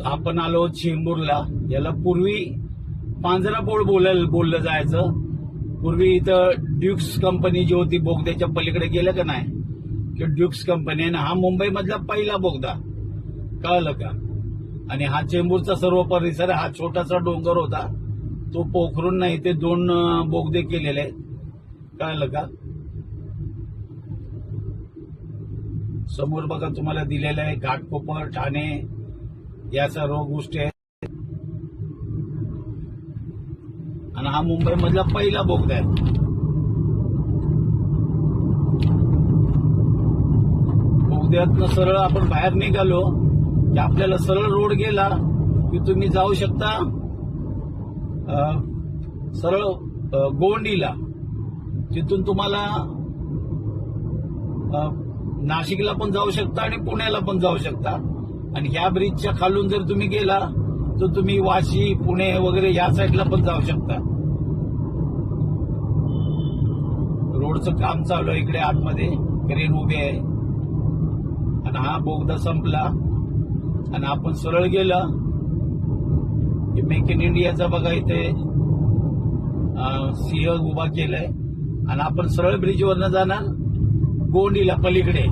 आपण आलो चेंबूरला. याला पूर्वी पांजरापोळ बोललं जायचं. पूर्वी इथं ड्युक्स कंपनी जी होती बोगद्याच्या पलीकडे गेलं का नाही की ड्युक्स कंपनी आहे ना, हा मुंबईमधला पहिला बोगदा. कळलं का? आणि हा चेंबूरचा सर्व परिसर, हा छोटासा डोंगर होता तो पोखरून नाही ते 2 बोगदे केलेले आहेत. कळलं का? समोर बघा तुम्हाला दिलेलं आहे घाटकोपर, ठाणे या सर्व गोष्टी आहेत. आणि हा मुंबईमधला पहिला बोगदा आहे. बोगद्यातनं सरळ आपण बाहेर निघालो की आपल्याला सरळ रोड गेला की तुम्ही जाऊ शकता सरळ गोंडीला. तिथून तुम्हाला नाशिकला पण जाऊ शकता आणि पुण्याला पण जाऊ शकता. आणि ह्या ब्रिजच्या खालून जर तुम्ही गेला तर तुम्ही वाशी, पुणे वगैरे या साईडला पण जाऊ शकता. रोडचं काम चालू आहे इकडे आतमध्ये, क्रेन उभी आहे. आणि हा बोगदा संपला आणि आपण सरळ गेला की मेक इन इंडियाचा बघा इथे सिंह उभा केलाय. आणि आपण सरळ ब्रिजवरनं जाणार गोंडीला पलीकडे.